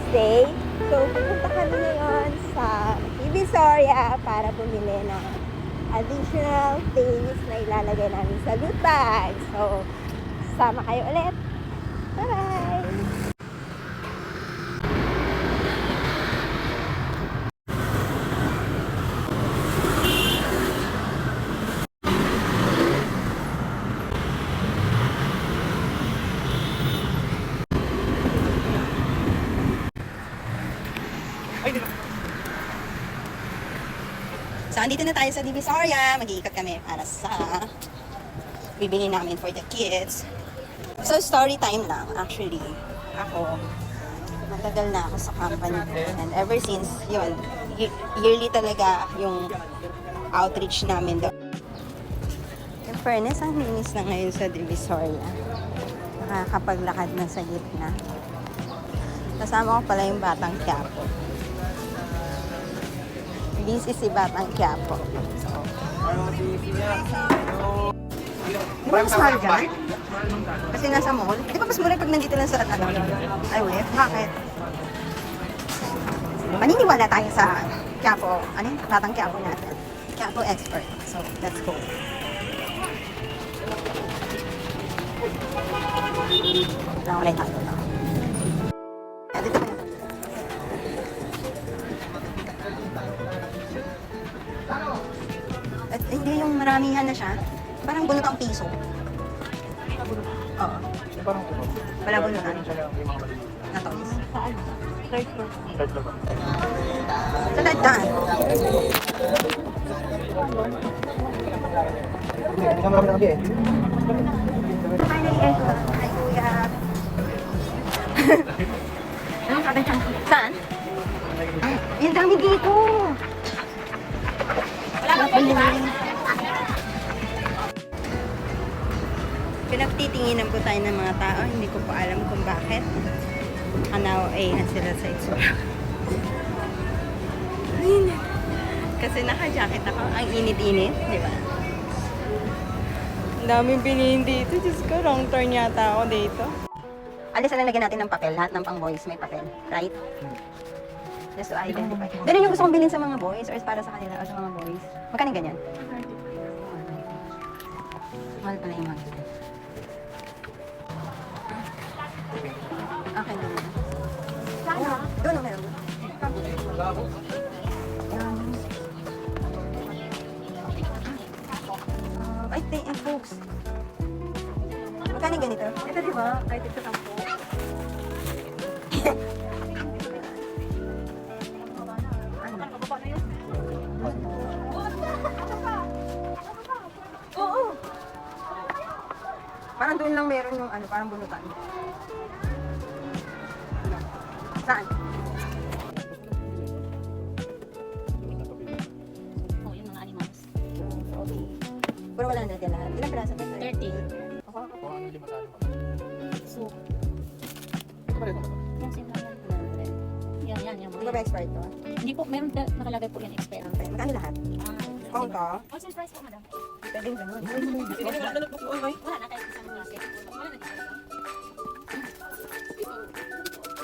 Wednesday. So, pupunta kami ngayon sa Divisoria para bumili ng additional things na ilalagay namin sa loot bag. So, sama kayo ulit. Bye-bye! So, andito na tayo sa Divisoria. Mag-iikot kami para sa bibili namin for the kids. So, story time lang. Actually, ako, matagal na ako sa company ko. And ever since, yun, yearly talaga yung outreach namin doon. In fairness, ang linis na ngayon sa Divisoria. Nakakapaglakad na sa gitna. Kasama ko pala yung Batang Quiapo. Busy si Batang Quiapo. So, di ba mas mahal dyan? Kasi nasa mall. Di ba mas mura pag nandito lang sa ay, wait. Bakit? Maniniwala tayo sa Quiapo. Ano yung Batang Quiapo natin? Quiapo expert. So, let's go. Nakawalay tayo na. Dito tayo. At hindi yung maramihan na siya. Parang bunot ang piso. Oo. Wala bunutan. Na toys. Saan? Third floor. Sa dadaan. Ay, kuya. Anong sabi siya? Saan? Yung dami dito. Wala ka po Pinagtitinginan po tayo ng mga tao. Hindi ko po alam kung bakit. Kanawayan sila sa itsura. Kasi naka-jacket ako. Ang init-init, di ba? Ang daming bilihin dito. Diyos ko, wrong turn yata ako dito. Alis na lagyan natin ng papel. Lahat ng pang boys may papel. Right? Just to identify. Ganun yung gusto kong bilhin sa mga boys or para sa kanila o sa mga boys. Magkano ganyan? Mahal pala yung mga ganyan. Okay na muna. Doon na meron. Ay, folks. Magkano ganito? Ito diba? Kahit ito 10. Oo. Parang doon lang meron yung ano, parang bunutan. Saan? Oh, yung mga animals. Okay. Pero wala na dyan lahat. Ilang piraso ba? 30. Ako? So, yung simbahan. Yan. Di ba ba expert to? Hindi po, meron nakalagay po yan expert. Okay. Magkano lahat? Kung to? Wholesale price po, madam. Pwede ganun. Wala na kahit isang basket. Wala na kahit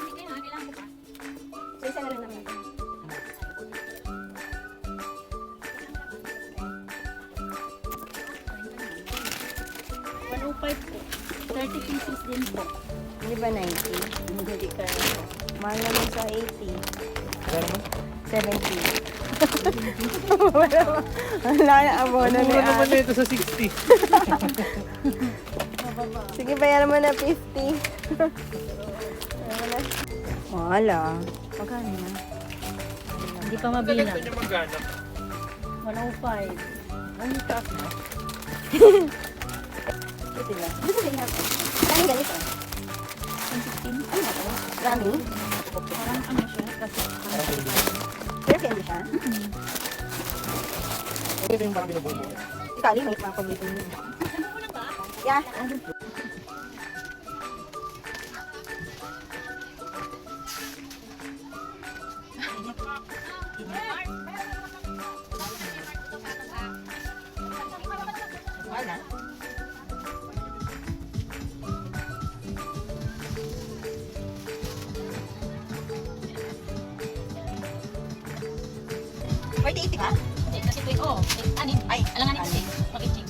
Hindi kayo, kailangan mo pa. So, isa na lang naman. $105 po. 30 pieces din po. Hindi ba 90? Hindi ka. Mahal naman sa 80. 70. Wala na abono na Mura naman yan. na ito sa 60. Sige, bayaran mo na 50. Wala. Magkano na? Hindi pa mabilang. Ito niya magana. 105. Ang taas na. Ito lang. Gusto ko yan. Kaya ganito. 116. Ano ba ito? Rami? Parang ano siya? Kasi Pero candy siya. Ito yung parang binububo. Itali, may mga pag-ibig. Yeah. Wala. 4080 ka? Hindi, kasi ito, oh, anim. Ay, Alanganin kasi. Pag-ching.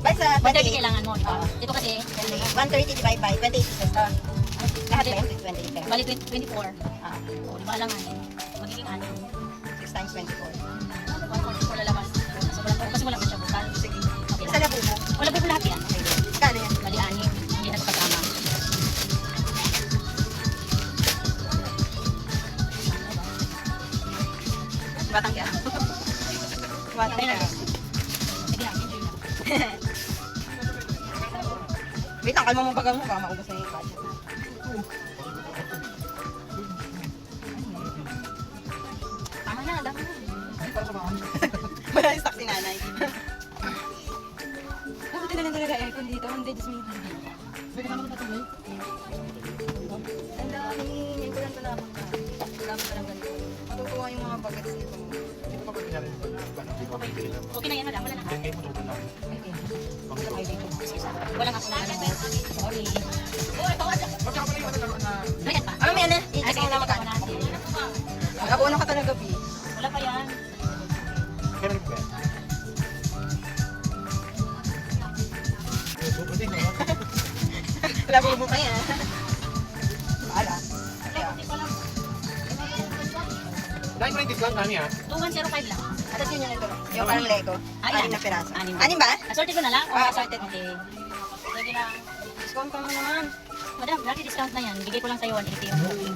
Basta, 130 kailangan mo, di ba? Ito kasi, 130 divided by 28 pieces. Lahat ba yun? 20 pesos. bali 24. Ah, O, di ba alanganin? Magiging anim. 6 times 24. 144 lalabas. So, kasi wala pa siya bukal. Sige. Okay. Sa labo mo. Wala pa po lahat yan. Okay. Kano yan? Bali anim. Hindi na ito kasama. Batang kaya. Batang kaya. Sige lang, enjoy lang. Wait, ang kalma mo baga mo. Baka maubos na yung budget. Tama na, dami na. Wala yung stock si nanay. Bakit na lang talaga aircon dito? Hindi, just me. Pwede naman patuloy. Ang dami. Ngayon ko lang ito napaka. Dami pa lang ganito. Matutuwa yung mga bagets nito. Ito pa ba nangyari? Okay na yan, madam. Wala na. Then, ngayon mo ito lang. Wala nga po. Sorry. Magkaka pala yung ano na... Bayad pa. Ano yan eh? Ah, I-check sige, mo na magkano. naman. Mag-abono ka talaga, B. Wala pa yan. Kailan ba? Labo mo pa yan. Baala. Hindi pa lang. Dahil mo yung discount namin ha? 2105 lang. Atas yun yung ito. Yung parang Lego. Ayan. 6 na piraso. Anim. Anim ba? Assorted ko na lang? Ah, assorted. Okay. Sige lang. Discount ka mo naman. Madam, lagi discount na yan. Bigay ko lang sa'yo 180 yung booking.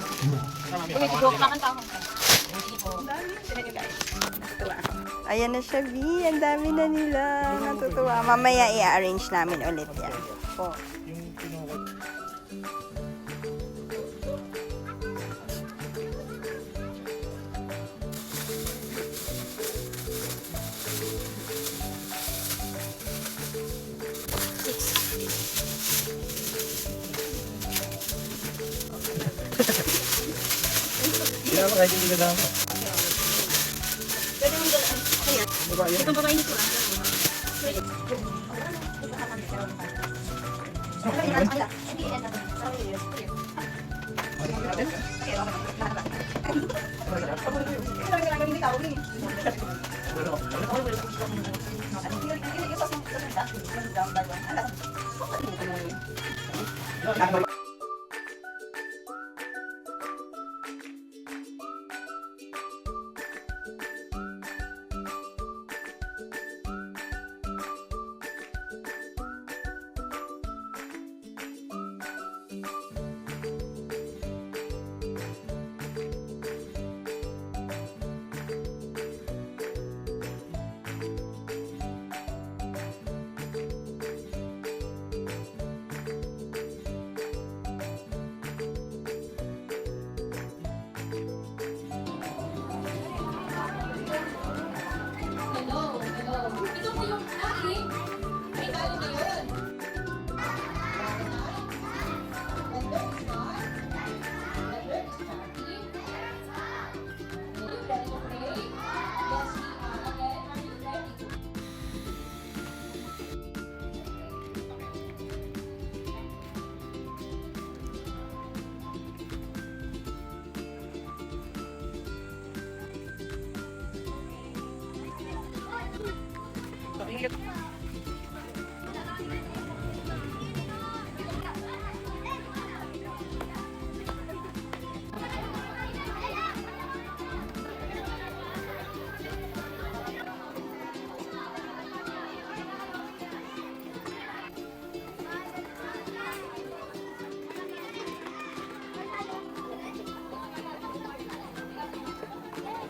Tama, Uy, joke pa pa ako. Sige po. Natutuwa ako. Ayan na siya, B. Ang dami na nila. Natutuwa. Mamaya i-arrange namin ulit yan. Po. yung pinuha. Hindi naman kahit hindi ka dama. Pwede mong dalaan. Ayan. Diba yan? Itong babae nito ah.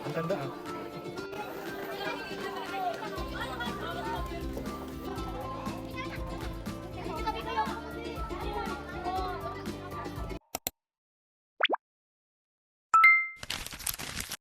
Ang tanda ah.